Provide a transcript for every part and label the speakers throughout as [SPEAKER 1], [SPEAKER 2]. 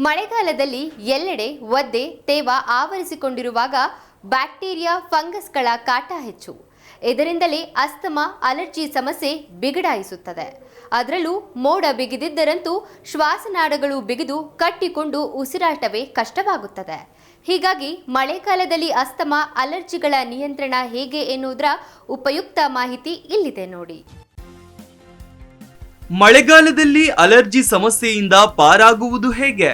[SPEAKER 1] ಮಳೆಗಾಲದಲ್ಲಿ ಎಲ್ಲೆಡೆ ಒದ್ದೆ ತೇವ ಆವರಿಸಿಕೊಂಡಿರುವಾಗ ಬ್ಯಾಕ್ಟೀರಿಯಾ ಫಂಗಸ್ಗಳ ಕಾಟ ಹೆಚ್ಚು. ಇದರಿಂದಲೇ ಅಸ್ತಮಾ ಅಲರ್ಜಿ ಸಮಸ್ಯೆ ಬಿಗಡಾಯಿಸುತ್ತದೆ. ಅದರಲ್ಲೂ ಮೋಡ ಬಿಗಿದಿದ್ದರಂತೂ ಶ್ವಾಸನಾಳಗಳು ಬಿಗಿದು ಕಟ್ಟಿಕೊಂಡು ಉಸಿರಾಟವೇ ಕಷ್ಟವಾಗುತ್ತದೆ. ಹೀಗಾಗಿ ಮಳೆಗಾಲದಲ್ಲಿ ಅಸ್ತಮಾ ಅಲರ್ಜಿಗಳ ನಿಯಂತ್ರಣ ಹೇಗೆ ಎನ್ನುವುದರ ಉಪಯುಕ್ತ ಮಾಹಿತಿ ಇಲ್ಲಿದೆ ನೋಡಿ.
[SPEAKER 2] ಮಳೆಗಾಲದಲ್ಲಿ ಅಲರ್ಜಿ ಸಮಸ್ಯೆಯಿಂದ ಪಾರಾಗುವುದು ಹೇಗೆ?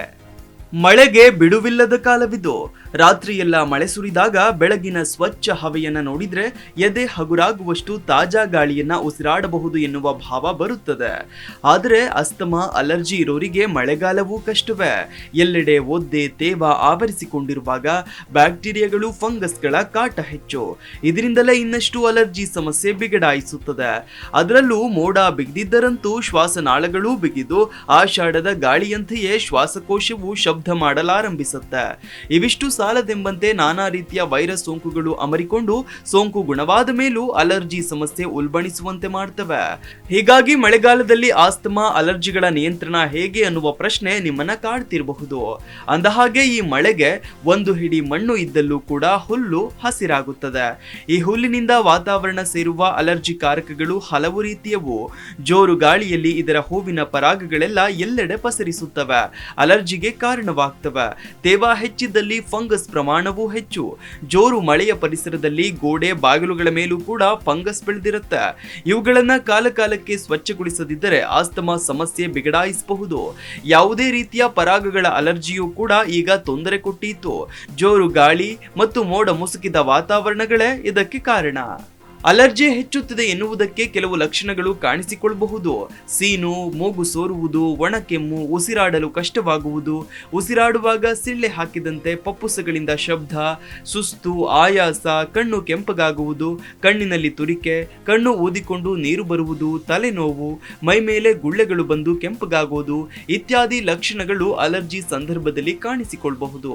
[SPEAKER 2] ಮಳೆಗೆ ಬಿಡುವಿಲ್ಲದ ಕಾಲವಿದು. ರಾತ್ರಿಯೆಲ್ಲ ಮಳೆ ಸುರಿದಾಗ ಬೆಳಗಿನ ಸ್ವಚ್ಛ ಹವೆಯನ್ನ ನೋಡಿದ್ರೆ ಎದೆ ಹಗುರಾಗುವಷ್ಟು ತಾಜಾ ಗಾಳಿಯನ್ನ ಉಸಿರಾಡಬಹುದು ಎನ್ನುವ ಭಾವ ಬರುತ್ತದೆ. ಆದರೆ ಅಸ್ತಮಾ ಅಲರ್ಜಿ ಇರೋರಿಗೆ ಮಳೆಗಾಲವೂ ಕಷ್ಟವೇ. ಎಲ್ಲೆಡೆ ಒದ್ದೆ ತೇವ ಆವರಿಸಿಕೊಂಡಿರುವಾಗ ಬ್ಯಾಕ್ಟೀರಿಯಾಗಳು ಫಂಗಸ್ಗಳ ಕಾಟ ಹೆಚ್ಚು. ಇದರಿಂದಲೇ ಇನ್ನಷ್ಟು ಅಲರ್ಜಿ ಸಮಸ್ಯೆ ಬಿಗಡಾಯಿಸುತ್ತದೆ. ಅದರಲ್ಲೂ ಮೋಡ ಬಿಗಿದಿದ್ದರಂತೂ ಶ್ವಾಸನಾಳಗಳೂ ಬಿಗಿದು ಆಷಾಢದ ಗಾಳಿಯಂತೆಯೇ ಶ್ವಾಸಕೋಶವು ಶಬ್ದ ಮಾಡಲಾರಂಭಿಸುತ್ತೆ. ಇವಿಷ್ಟು ಸಾಲದೆಂಬಂತೆ ನಾನಾ ರೀತಿಯ ವೈರಸ್ ಸೋಂಕುಗಳು ಅಮರಿಕೊಂಡು ಸೋಂಕು ಗುಣವಾದ ಮೇಲೂ ಅಲರ್ಜಿ ಸಮಸ್ಯೆ ಉಲ್ಬಣಿಸುವಂತೆ ಮಾಡ್ತವೆ. ಹೀಗಾಗಿ ಮಳೆಗಾಲದಲ್ಲಿ ಆಸ್ತಮಾ ಅಲರ್ಜಿಗಳ ನಿಯಂತ್ರಣ ಹೇಗೆ ಅನ್ನುವ ಪ್ರಶ್ನೆ ನಿಮ್ಮನ್ನ ಕಾಡ್ತಿರಬಹುದು. ಅಂದಹಾಗೆ ಈ ಮಳೆಗೆ ಒಂದು ಹಿಡಿ ಮಣ್ಣು ಇದ್ದಲ್ಲೂ ಕೂಡ ಹುಲ್ಲು ಹಸಿರಾಗುತ್ತದೆ. ಈ ಹುಲ್ಲಿನಿಂದ ವಾತಾವರಣ ಸೇರುವ ಅಲರ್ಜಿ ಕಾರಕಗಳು ಹಲವು ರೀತಿಯವು. ಜೋರು ಗಾಳಿಯಲ್ಲಿ ಇದರ ಹೂವಿನ ಪರಾಗಗಳೆಲ್ಲ ಎಲ್ಲೆಡೆ ಪಸರಿಸುತ್ತವೆ, ಅಲರ್ಜಿಗೆ ಕಾರಣವಾಗ್ತವೆ. ತೇವ ಹೆಚ್ಚಿದ್ದಲ್ಲಿ ಫಂಗಸ್ ಪ್ರಮಾಣವೂ ಹೆಚ್ಚು. ಜೋರು ಮಳೆಯ ಪರಿಸರದಲ್ಲಿ ಗೋಡೆ ಬಾಗಿಲುಗಳ ಮೇಲೂ ಕೂಡ ಫಂಗಸ್ ಬೆಳೆದಿರುತ್ತೆ. ಇವುಗಳನ್ನ ಕಾಲಕಾಲಕ್ಕೆ ಸ್ವಚ್ಛಗೊಳಿಸದಿದ್ದರೆ ಆಸ್ತಮಾ ಸಮಸ್ಯೆ ಬಿಗಡಾಯಿಸಬಹುದು. ಯಾವುದೇ ರೀತಿಯ ಪರಾಗಗಳ ಅಲರ್ಜಿಯೂ ಕೂಡ ಈಗ ತೊಂದರೆ ಕೊಟ್ಟಿತ್ತು. ಜೋರು ಗಾಳಿ ಮತ್ತು ಮೋಡ ಮುಸುಕಿದ ವಾತಾವರಣಗಳೇ ಇದಕ್ಕೆ ಕಾರಣ. ಅಲರ್ಜಿ ಹೆಚ್ಚುತ್ತದೆ ಎನ್ನುವುದಕ್ಕೆ ಕೆಲವು ಲಕ್ಷಣಗಳು ಕಾಣಿಸಿಕೊಳ್ಳಬಹುದು. ಸೀನು, ಮೂಗು ಸೋರುವುದು, ಒಣಕೆಮ್ಮು, ಉಸಿರಾಡಲು ಕಷ್ಟವಾಗುವುದು, ಉಸಿರಾಡುವಾಗ ಸಿಳ್ಳೆ ಹಾಕಿದಂತೆ ಪಪ್ಪುಸಗಳಿಂದ ಶಬ್ದ, ಸುಸ್ತು, ಆಯಾಸ, ಕಣ್ಣು ಕೆಂಪಗಾಗುವುದು, ಕಣ್ಣಿನಲ್ಲಿ ತುರಿಕೆ, ಕಣ್ಣು ಊದಿಕೊಂಡು ನೀರು ಬರುವುದು, ತಲೆನೋವು, ಮೈಮೇಲೆ ಗುಳ್ಳೆಗಳು ಬಂದು ಕೆಂಪಗಾಗುವುದು ಇತ್ಯಾದಿ ಲಕ್ಷಣಗಳು ಅಲರ್ಜಿ ಸಂದರ್ಭದಲ್ಲಿ ಕಾಣಿಸಿಕೊಳ್ಳಬಹುದು.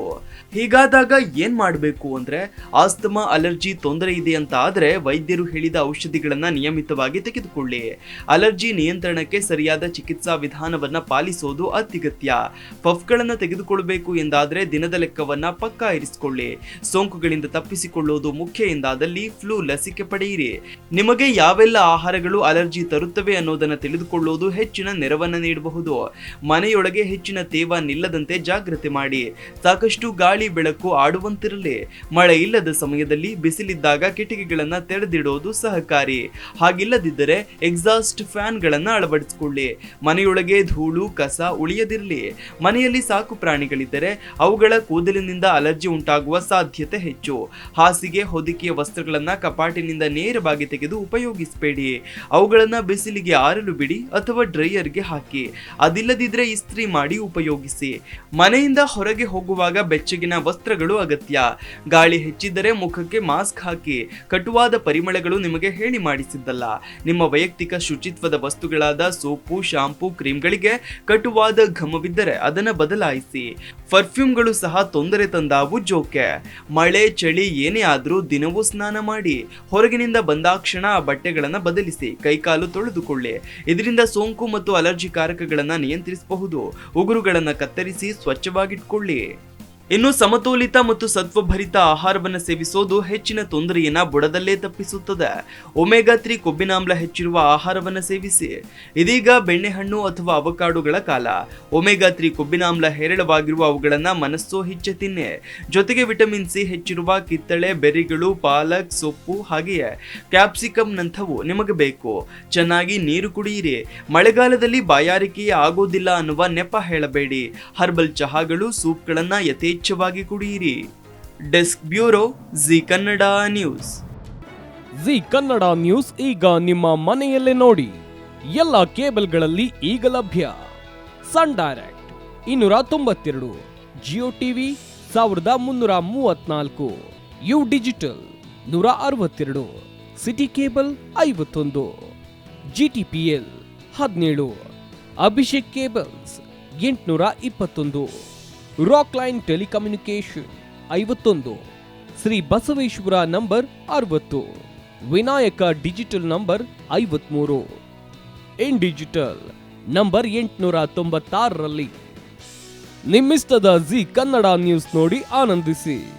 [SPEAKER 2] ಹೀಗಾದಾಗ ಏನ್ ಮಾಡಬೇಕು ಅಂದ್ರೆ, ಆಸ್ತಮಾ ಅಲರ್ಜಿ ತೊಂದರೆ ಇದೆ ಅಂತ ಆದ್ರೆ ವೈದ್ಯರು ಹೇಳಿದ ಔಷಧಿಗಳನ್ನ ನಿಯಮಿತವಾಗಿ ತೆಗೆದುಕೊಳ್ಳಿ. ಅಲರ್ಜಿ ನಿಯಂತ್ರಣಕ್ಕೆ ಸರಿಯಾದ ಚಿಕಿತ್ಸಾ ವಿಧಾನವನ್ನ ಪಾಲಿಸೋದು ಅತ್ಯಗತ್ಯ. ಪಫ್ಗಳನ್ನ ತೆಗೆದುಕೊಳ್ಳಬೇಕು ಎಂದಾದ್ರೆ ದಿನದ ಲೆಕ್ಕವನ್ನ ಪಕ್ಕಾ ಇರಿಸಿಕೊಳ್ಳಿ. ಸೋಂಕುಗಳಿಂದ ತಪ್ಪಿಸಿಕೊಳ್ಳೋದು ಮುಖ್ಯ ಎಂದಾದಲ್ಲಿ ಫ್ಲೂ ಲಸಿಕೆ ಪಡೆಯಿರಿ. ನಿಮಗೆ ಯಾವೆಲ್ಲ ಆಹಾರಗಳು ಅಲರ್ಜಿ ತರುತ್ತವೆ ಅನ್ನೋದನ್ನ ತಿಳಿದುಕೊಳ್ಳೋದು ಹೆಚ್ಚಿನ ನೆರವನ್ನ ನೀಡಬಹುದು. ಮನೆಯೊಳಗೆ ಹೆಚ್ಚಿನ ತೇವ ನಿಲ್ಲದಂತೆ ಜಾಗ್ರತೆ ಮಾಡಿ. ಸಾಕಷ್ಟು ಗಾಳಿ ಬೆಳಕು ಆಡುವಂತಿರಲಿ. ಮಳೆ ಇಲ್ಲದ ಸಮಯದಲ್ಲಿ ಬಿಸಿಲಿದ್ದಾಗ ಕಿಟಕಿಗಳನ್ನ ತೆರೆದಿಡೋದು ಸಹಕಾರಿ. ಹಾಗಿಲ್ಲದಿದ್ದರೆ ಎಕ್ಸಾಸ್ಟ್ ಫ್ಯಾನ್ ಗಳನ್ನ ಅಳವಡಿಸಿಕೊಳ್ಳಿ. ಮನೆಯೊಳಗೆ ಧೂಳು ಕಸ ಉಳಿಯದಿರಲಿ. ಮನೆಯಲ್ಲಿ ಸಾಕು ಪ್ರಾಣಿಗಳಿದ್ದರೆ ಅವುಗಳ ಕೂದಲಿನಿಂದ ಅಲರ್ಜಿ ಉಂಟಾಗುವ ಸಾಧ್ಯತೆ ಹೆಚ್ಚು. ಹಾಸಿಗೆ ಹೊದಿಕೆಯ ವಸ್ತ್ರಗಳನ್ನ ಕಪಾಟಿನಿಂದ ನೇರವಾಗಿ ತೆಗೆದು ಉಪಯೋಗಿಸಬೇಡಿ. ಅವುಗಳನ್ನ ಬಿಸಿಲಿಗೆ ಆರಲು ಬಿಡಿ ಅಥವಾ ಡ್ರೈಯರ್ಗೆ ಹಾಕಿ. ಅದಿಲ್ಲದಿದ್ರೆ ಇಸ್ತ್ರಿ ಮಾಡಿ ಉಪಯೋಗಿಸಿ. ಮನೆಯಿಂದ ಹೊರಗೆ ಹೋಗುವಾಗ ಬೆಚ್ಚಗಿನ ವಸ್ತ್ರಗಳು ಅಗತ್ಯ. ಗಾಳಿ ಹೆಚ್ಚಿದ್ದರೆ ಮುಖಕ್ಕೆ ಮಾಸ್ಕ್ ಹಾಕಿ. ಕಟುವಾದ ಪರಿಮಳಗಳು ನಿಮಗೆ ಹೇಳಿ ಮಾಡಿಸಿದ್ದಲ್ಲ. ನಿಮ್ಮ ವೈಯಕ್ತಿಕ ಶುಚಿತ್ವದ ವಸ್ತುಗಳಾದ ಸೋಪು, ಶಾಂಪೂ, ಕ್ರೀಮ್ಗಳಿಗೆ ಕಟುವಾದ ಘಮವಿದ್ದರೆ ಅದನ್ನು ಬದಲಾಯಿಸಿ. ಪರ್ಫ್ಯೂಮ್ಗಳು ಸಹ ತೊಂದರೆ ತಂದಾವು ಜೋಕೆ. ಮಳೆ ಚಳಿ ಏನೇ ಆದ್ರೂ ದಿನವೂ ಸ್ನಾನ ಮಾಡಿ. ಹೊರಗಿನಿಂದ ಬಂದಾಕ್ಷಣ ಆ ಬಟ್ಟೆಗಳನ್ನ ಬದಲಿಸಿ ಕೈಕಾಲು ತೊಳೆದುಕೊಳ್ಳಿ. ಇದರಿಂದ ಸೋಂಕು ಮತ್ತು ಅಲರ್ಜಿ ಕಾರಕಗಳನ್ನ ನಿಯಂತ್ರಿಸಬಹುದು. ಉಗುರುಗಳನ್ನ ಕತ್ತರಿಸಿ ಸ್ವಚ್ಛವಾಗಿಟ್ಕೊಳ್ಳಿ. ಇನ್ನು ಸಮತೋಲಿತ ಮತ್ತು ಸತ್ವಭರಿತ ಆಹಾರವನ್ನು ಸೇವಿಸೋದು ಹೆಚ್ಚಿನ ತೊಂದರೆಯನ್ನ ಬುಡದಲ್ಲೇ ತಪ್ಪಿಸುತ್ತದೆ. ಒಮೆಗಾ 3 ಕೊಬ್ಬಿನಾಮ್ಲ ಹೆಚ್ಚಿರುವ ಆಹಾರವನ್ನು ಸೇವಿಸಿ. ಇದೀಗ ಬೆಣ್ಣೆಹಣ್ಣು ಅಥವಾ ಅವಕಾಡೋಗಳ ಕಾಲ. ಒಮೆಗಾ 3 ಕೊಬ್ಬಿನಾಮ್ಲ ಹೇರಳವಾಗಿರುವ ಅವುಗಳನ್ನ ಮನಸ್ಸೋಹಿಚ್ಚೆ ತಿನ್ನಿ. ಜೊತೆಗೆ ವಿಟಮಿನ್ ಸಿ ಹೆಚ್ಚಿರುವ ಕಿತ್ತಳೆ, ಬೆರ್ರಿಗಳು, ಪಾಲಕ್, ಸೊಪ್ಪು ಹಾಗೆಯೇ ಕ್ಯಾಪ್ಸಿಕಮ್ ನಂಥವು ನಿಮಗೆ ಬೇಕು. ಚೆನ್ನಾಗಿ ನೀರು ಕುಡಿಯಿರಿ. ಮಳೆಗಾಲದಲ್ಲಿ ಬಾಯಾರಿಕೆಯೇ ಆಗೋದಿಲ್ಲ ಅನ್ನುವ ನೆಪ ಹೇಳಬೇಡಿ. ಹರ್ಬಲ್ ಚಹಾಗಳು, ಸೂಪ್ಗಳನ್ನ ಯಥೇಚ್ಛವಾಗಿ ಕುಡಿಯಿರಿ. Desk bureau, Zee Kannada news.
[SPEAKER 3] Zee Kannada news ಈಗ ನಿಮ್ಮ ಮನೆಯಲ್ಲೇ ನೋಡಿ. ಎಲ್ಲ ಕೇಬಲ್ಗಳಲ್ಲಿ ಈಗ ಲಭ್ಯ. Sun Direct 292, Jio TV 1334, U digital 162, City cable 51, GTPL 17, Abhishek cables 821, rock line telecommunication 51, Shri Basaveshwara number 60, Vinayaka digital number 53, in digital number 896ರಲ್ಲಿ ನಿಮ್ಮಿಸ್ತದ ಜಿ ಕನ್ನಡ ನ್ಯೂಸ್ ನೋಡಿ ಆನಂದಿಸಿ.